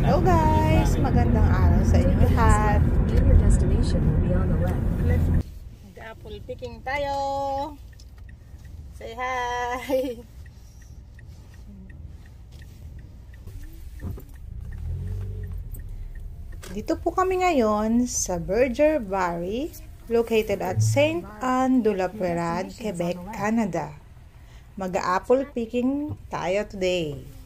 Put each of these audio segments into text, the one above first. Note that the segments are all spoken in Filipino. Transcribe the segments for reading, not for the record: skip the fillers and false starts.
Hello guys! Magandang araw sa inyo lahat. Mag-apple picking tayo. Say hi! Dito po kami ngayon sa Berger Valley, located at Saint Anne de la Prairie, Quebec, Canada. Mag-apple picking tayo today.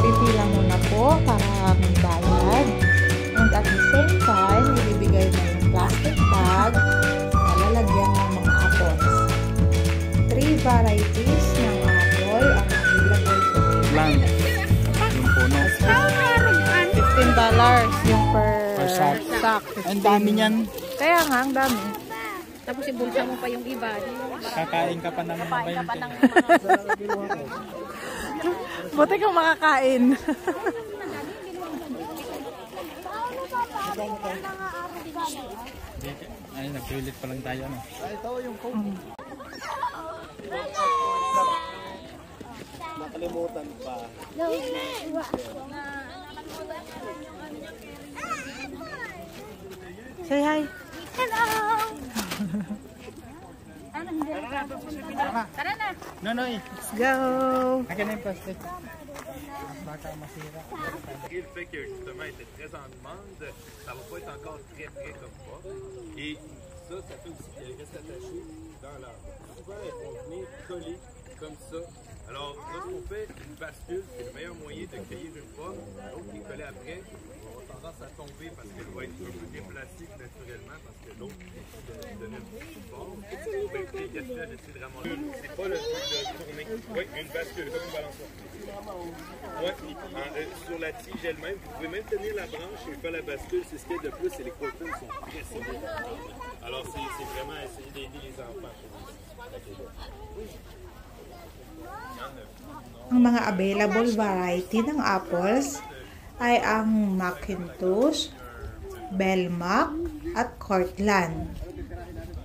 Pipila muna po para magbayad. And at the same time, ibibigay na yung plastic bag na lalagyan ng mga apples. 3 varieties ng apple ang available po. Lang. Yung puno. $15 yung per sack. Ang dami niyan. Kaya nga, ang dami. Tapos ibulsa mo pa yung iba. Kakain ka pa ng mga Buti kang makakain. Ay, nag-toilet pa lang tayo, ano? Ito yung code. Nakalimutan pa. Say hi. Hello! Tara na! Nonoy! Let's go! Akin na yung plastic. Baka masira. Le fait que justement elle était très en demande, ça va pas être encore très près comme ça. Et ça fait aussi qu'elle reste attachée dans l'arbre. Souvent elles vont venir coller comme ça. Alors lorsqu'on fait une bascule, c'est le meilleur moyen de cueillir une pomme. L'autre qui est collée après va avoir tendance à tomber parce qu'elle va être un peu déplacée naturellement parce que l'autre donne un petit support. Ben, écoutez, Gaspard, j'essaie de ramasser. C'est pas le truc de tourner. Oui, une bascule, comme une balançoire. Ouais, sur la tige elle-même, vous pouvez même tenir la branche et faire la bascule. C'est ce qu'il y a de plus, et les copeaux sont très solides. Alors c'est vraiment essayer d'aider les enfants. Ang mga available variety ng apples ay ang Macintosh, Belmac, at Cortland.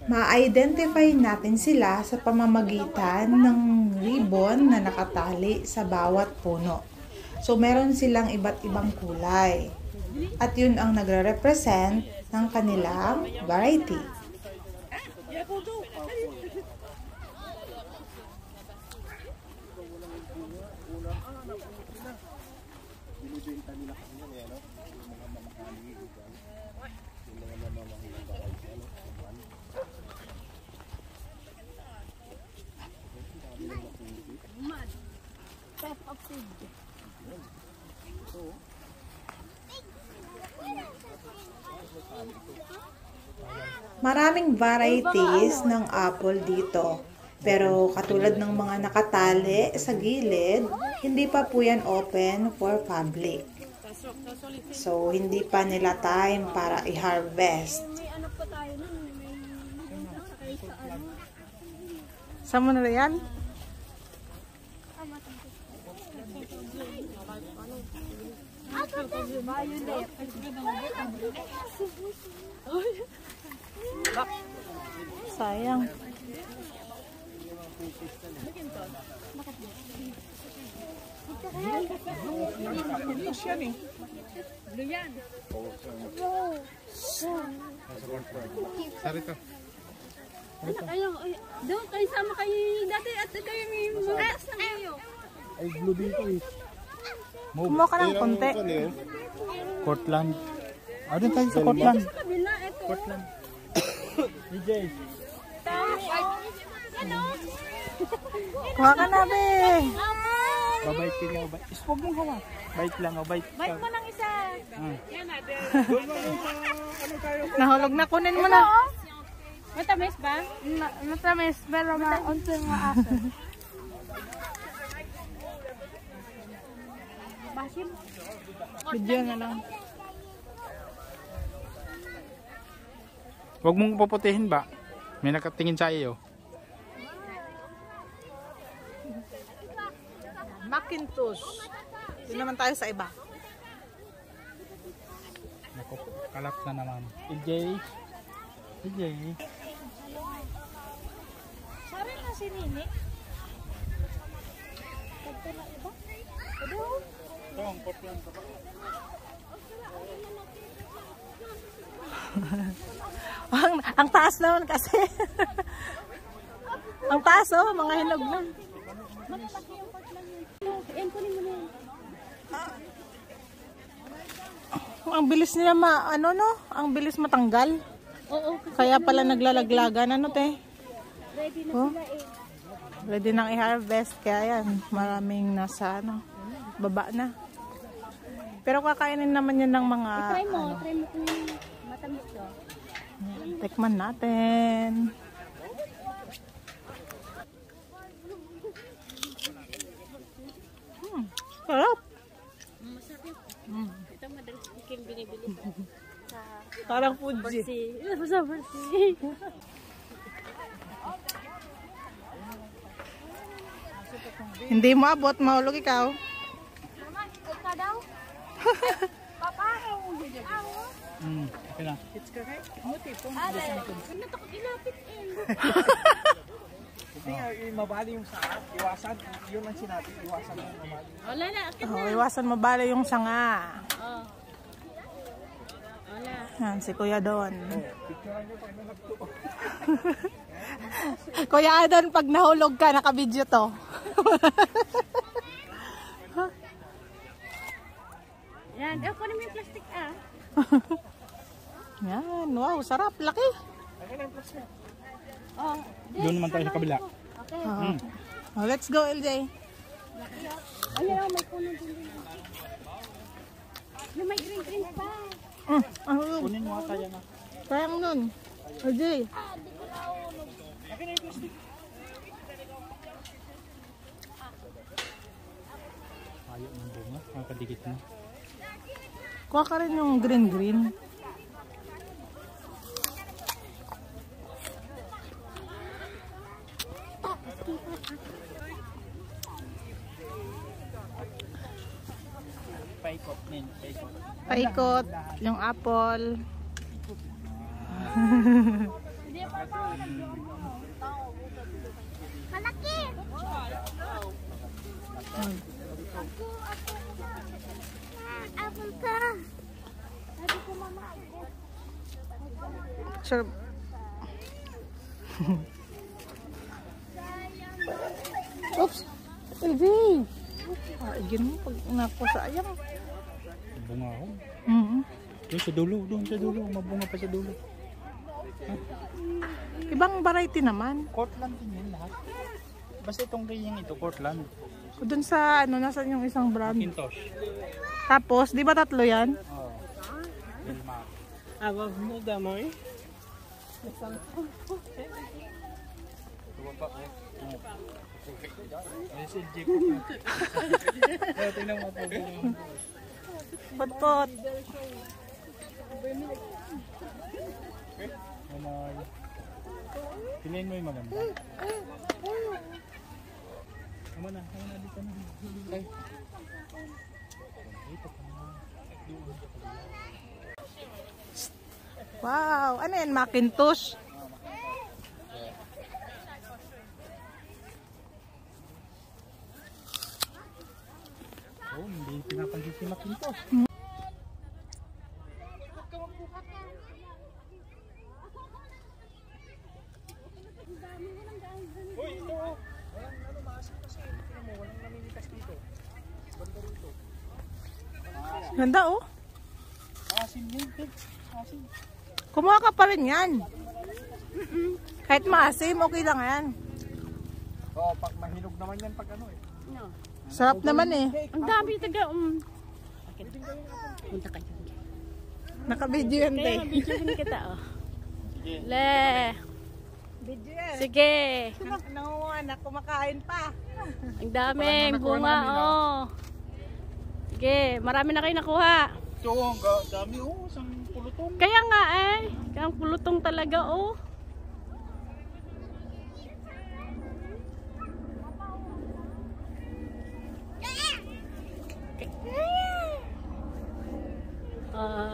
Ma-identify natin sila sa pamamagitan ng ribbon na nakatali sa bawat puno. So, meron silang iba't ibang kulay. At yun ang nagre-represent ng kanilang variety. Maraming varieties ng apple dito. Pero katulad ng mga nakatali sa gilid, hindi pa po yan open for public. So, hindi pa nila time para i-harvest. May ano pa tayo nun. May sakay sa ano. Saan mo na yan? Sayang. Sarito. Doon kayo sama kayo dati at kayo may mga na kayo. Ay, blue dito eh. Kumuha ka ng konti. Cortland. Ah, doon tayo sa Cortland. Sa kabila, ito. Cortland. DJ. Ano? Kuha ka na, be. Babait ka nga. Huwag mong hawa. Bait lang. Bait ka. Bite mo ng isa. Nahulog na, kunin mo na. Matamis ba? Matamis, pero maunti nga aso. Basim? Video na lang. Huwag mong puputihin ba? May nakatingin sa iyo. Macintosh. Yun naman tayo sa iba. Naku, kalat na naman. DJ. DJ. Sorry na si Nini. Pagka na iba? Ito? Ito ang Cortland. ang taas naman kasi. Ang taas oh, mga hinog lang. Malalaki yung Cortland yun. Yan, kunin mo na yan. Ang bilis nila ang bilis matanggal. Oo. Kaya pala naglalaglagan, ano te? Ready na Oh. sila eh. Ready nang i-harvest, kaya yan, maraming nasa baba na. Pero kakainin naman yan ng mga, Try mo kung matamis to. tikman natin. Sarap. Masarap yun. Ito madalas yung binibili sa Parang Fuji. Sa Bursi. Hindi mo abot, mahulog ikaw. Mama, ikaw daw? Papa, Okay na. ano takot ilapit eh. Kasi nga, mabali yung saat, iwasan, yun ang sinabi, iwasan yung mabali. Wala na, akit Oh, iwasan mabala yung sanga. Oh. Wala. Yan, si Kuya Don. Picturean nyo paano nagtuo. Kuya Adon, pag nahulog ka, nakabidyo to. Yan, kunin mo yung plastic ah. Yan, wow, sarap, laki. Oh. Doon naman tayo sa kabila. Okay. Oh, let's go, LJ. Ayan, may puno din. Yung may green pa. Kunin mo ata yan. Kaya mo nun. LJ. Ayaw ng bunga. Makakadikit na. Kuha ka rin yung green. Paikot nin. Paikot. Paikot, yung apple. Malaki! Apple ka! Sabi ko mama ako. Sure. Oops! LJ! Igin mo pag nakasayang. Bunga ako. Doon sa dulo. Mabunga pa sa dulo. Ibang variety naman. Cortland din yun lahat. Basta itong kanyang ito, Cortland. Doon sa nasan yung isang brand. Macintosh. Tapos, di ba tatlo yan? Oo. Vilma. Awag mo damay. Ay, si Jeep. Tingnan mo ito. Pot-pot. Mamay. Piliin mo yung maganda. Tama na dito na. Okay. Wow, ano yan? Macintosh? Oh, hindi pinapansin si Macintosh. Uy, ito oh. Walang ano, maasim kasi. Tingnan mo, walang namimitas dito. Banda rito. Ganda oh. Asim yun, Ted. Asim. Kumuha ka pa rin yan. Kahit maasim, okay lang yan. Oo, pag mahinog naman yan pag ano eh. No. Sarap naman eh. Ang dami taga. Punta kayo. Naka-video yan, Kaya te. mabidyoin kita, oh. Le. Video yan. Sige. Nangunguha na, kumakain pa. Ang daming bunga, oh. Sige, marami na kayo nakuha. Ito, ang dami oh, isang pulutong. Kaya nga eh. Kaya ang pulutong talaga, oh.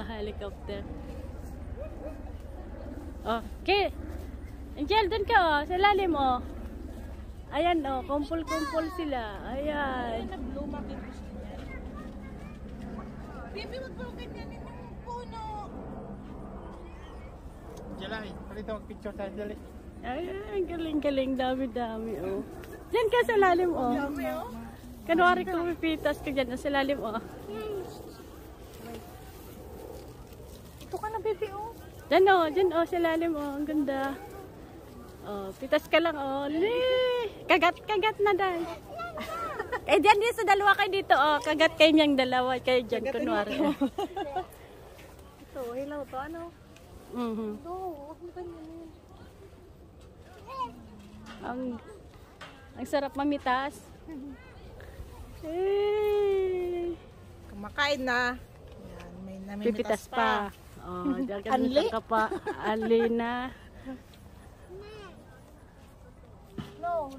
Helicopter. Okay. Angel, dun ka oh. Sa lalim oh. Ayan oh. Kumpul-kumpul sila. Ayan. Baby, wag mo ganyan yung puno. Jalay, palito mag-picture tayo, Jalay. Ay, galing-galing. Dami-dami oh. Diyan ka sa lalim oh. Kanwari kung pipitas ka dyan sa lalim oh. Ito ka na, baby, oh. Dyan oh, sa lalim oh, ang ganda. Oh, pitas ka lang oh. Kagat na dahil. Eh dyan din sa dalawa kayo dito oh, kagat kayo niyang dalawa kayo dyan kunwari. Ito, hilaw to, ano? Ito, ang sarap mamitas. Kumakain na. Yan, may namimitas Pipitas pa. Oh, Anli? ka pa. Ali na. No,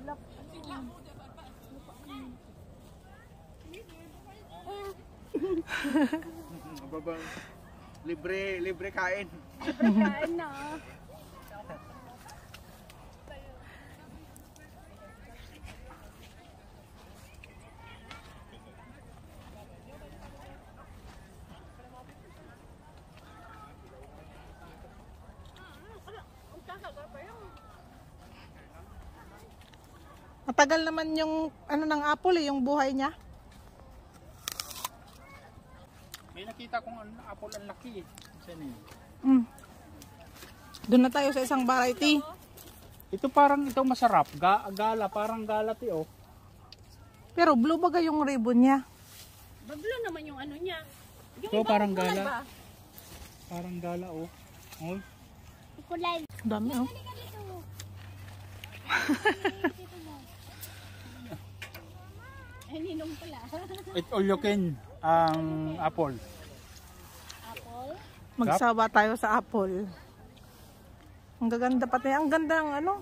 Babang libre kain. Kain na oh. matagal naman yung ano ng apple eh, yung buhay niya. May nakita kong apple ang laki eh. Saan yun? Doon na tayo sa isang variety. Ito parang ito masarap. Gala, parang gala oh. Pero blue baga yung ribbon niya. Bablo naman yung ano niya. Ito parang gala. Parang gala oh. Oy. Kulay. Dami oh. Ay, ninong pala. Ito ulyokin ang apple. Apple. Magsawa tayo sa apple. Ang gaganda pati. Ang ganda ng ano.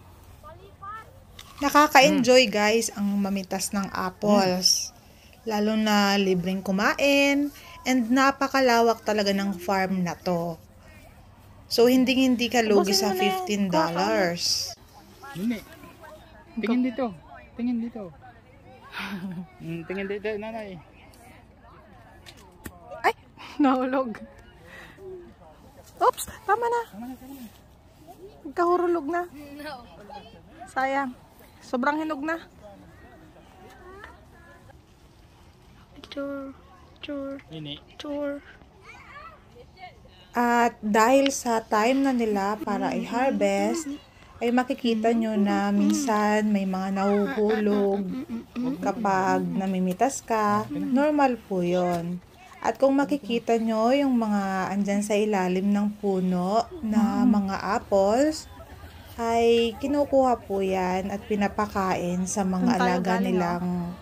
Nakaka-enjoy guys ang mamitas ng apples. Lalo na libreng kumain. And napakalawak talaga ng farm na to. So hindi ka lugi sa $15. Hindi. Tingin dito. Tingin dito. Tingin dito, nanay. Ay! Nahulog. Oops! Tama na. Kahurulog na. Sayang. Sobrang hinog na. Tour. At dahil sa time na nila para i-harvest, ay makikita nyo na minsan may mga nahuhulog kapag namimitas ka. Normal po yon. At kung makikita nyo yung mga andyan sa ilalim ng puno na mga apples, ay kinukuha po yan at pinapakain sa mga alaga nilang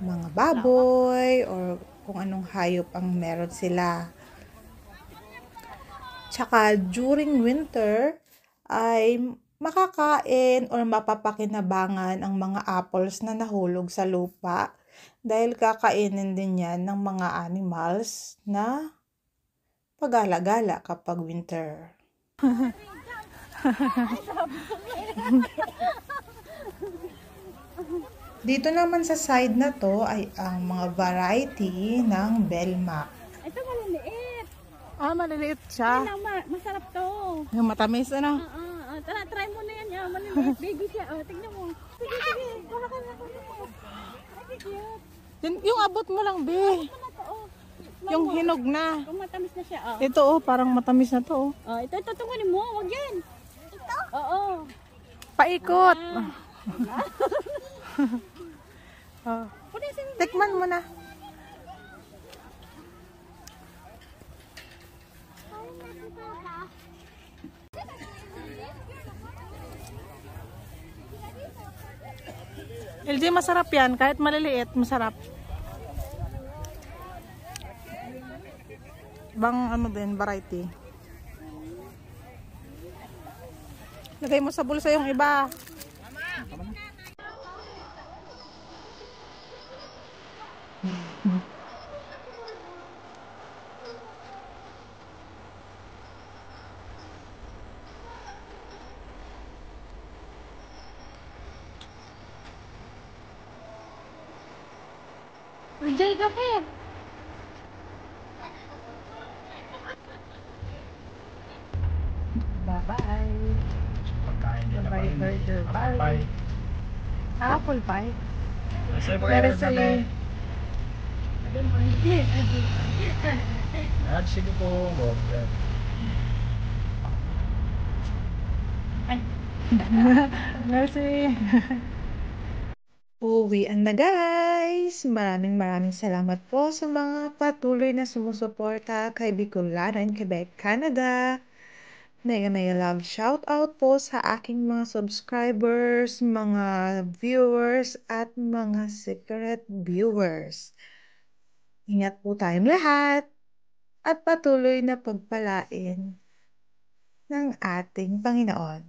mga baboy or kung anong hayop ang meron sila. Tsaka during winter ay makakain or mapapakinabangan ang mga apples na nahulog sa lupa dahil kakainin din yan ng mga animals na pag-alagala kapag winter. Dito naman sa side na to ay ang mga variety ng Belmac. Ito maliliit. Maliliit siya. Yan ang masarap to. Yung matamis, ano? Tara, try mo na yan. Maliliit. Baby siya. Tignan mo. Sige, sige. Kuha ka na. Ay, cute. Yung abot mo lang, be. Ano to, oh. Yung hinog na. Kung matamis na siya, oh. Ito, parang matamis na to. Ito tungunin mo. Huwag yan. Ito? Oo. Paikot. Pulisin mo. Tikman mo na. LJ, masarap yan. Kahit maliliit, masarap. Bang ano din, variety. Lagay mo sa bulsa yung iba. Enjoy ka, Pep. Bye-bye. Pagkain nila pa rin. Burger. Apple pie. Apple pie. Kasi po Pero kayo sa kami. Sige po. Burger. Merci. Uwian na guys! Maraming salamat po sa mga patuloy na sumusuporta kay Bicolanan, Quebec, Canada. Mega love shout out po sa aking mga subscribers, mga viewers, at mga secret viewers. Ingat po tayong lahat at patuloy na pagpalain ng ating Panginoon.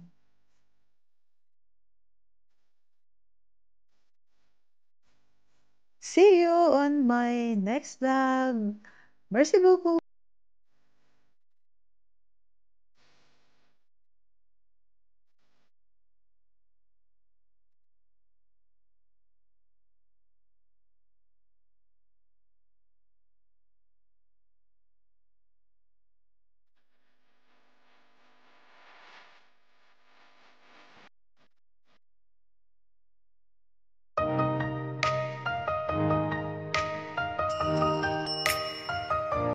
See you on my next vlog. Merci beaucoup.